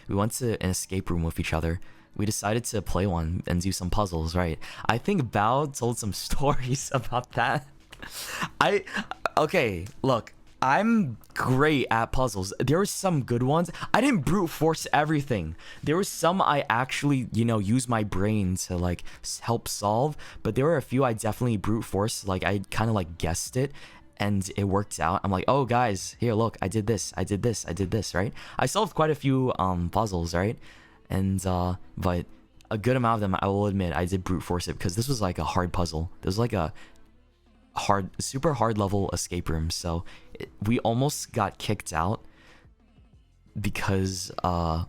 we went to an escape room with each other. We decided to play one and do some puzzles, right? I think Bao told some stories about that. I okay, look, I'm great at puzzles. There were some good ones. I didn't brute force everything. There were some I actually, use my brain to like help solve, but there were a few I definitely brute force. Like I kind of like guessed it and it worked out. I'm like, "Oh guys, here look, I did this. I did this. I did this," right? I solved quite a few puzzles, right? And but a good amount of them, I will admit, I did brute force it because this was like a hard puzzle. This was like a super hard level escape room. So we almost got kicked out because the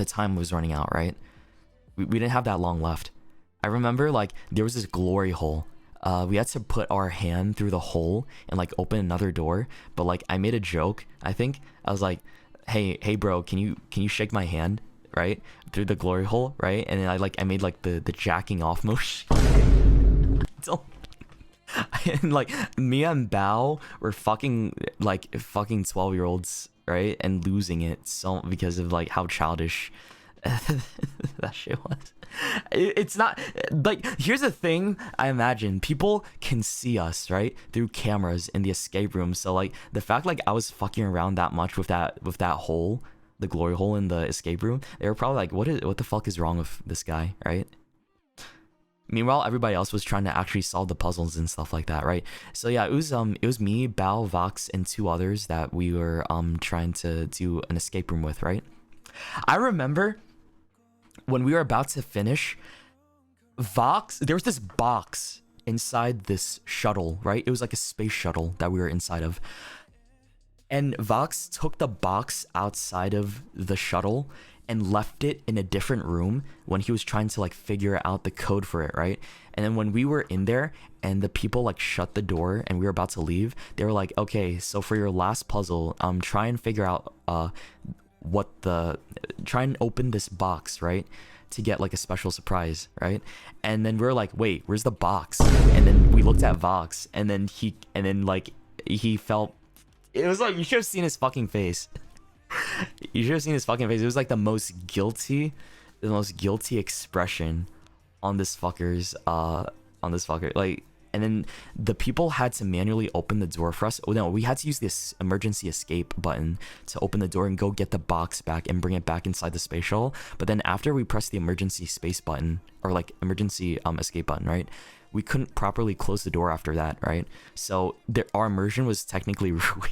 time was running out, right? We didn't have that long left. I remember like there was this glory hole. We had to put our hand through the hole and like open another door. But like I made a joke. I think I was like, hey bro, can you shake my hand, right, through the glory hole, right? And then I made like the jacking off motion. And like me and Bao were fucking 12-year-olds, right? And losing it so because of like how childish that shit was. It's not like, here's the thing. I imagine people can see us, right, through cameras in the escape room. So like the fact like I was fucking around that much with that hole, the glory hole in the escape room, they were probably like, what the fuck is wrong with this guy, right? Meanwhile, everybody else was trying to actually solve the puzzles and stuff like that, right? So yeah, it was me, Bao, Vox, and two others that we were trying to do an escape room with, right? I remember when we were about to finish, Vox, there was this box inside this shuttle, right? It was like a space shuttle that we were inside of. And Vox took the box outside of the shuttle and left it in a different room when he was trying to like figure out the code for it, right? And then when we were in there and the people like shut the door and we were about to leave, they were like, "Okay, so for your last puzzle, try and figure out try and open this box, right, to get like a special surprise," right? And then we were like, "Wait, where's the box?" And then we looked at Vox and then he felt, it was like, you should have seen his fucking face. You should have seen his fucking face. It was like the most guilty expression on this fucker's like. And then the people had to manually open the door for us. Oh no, we had to use this emergency escape button to open the door and go get the box back and bring it back inside the space shuttle. But then after we pressed the emergency space button, or like emergency escape button, right, we couldn't properly close the door after that, right? So our immersion was technically ruined.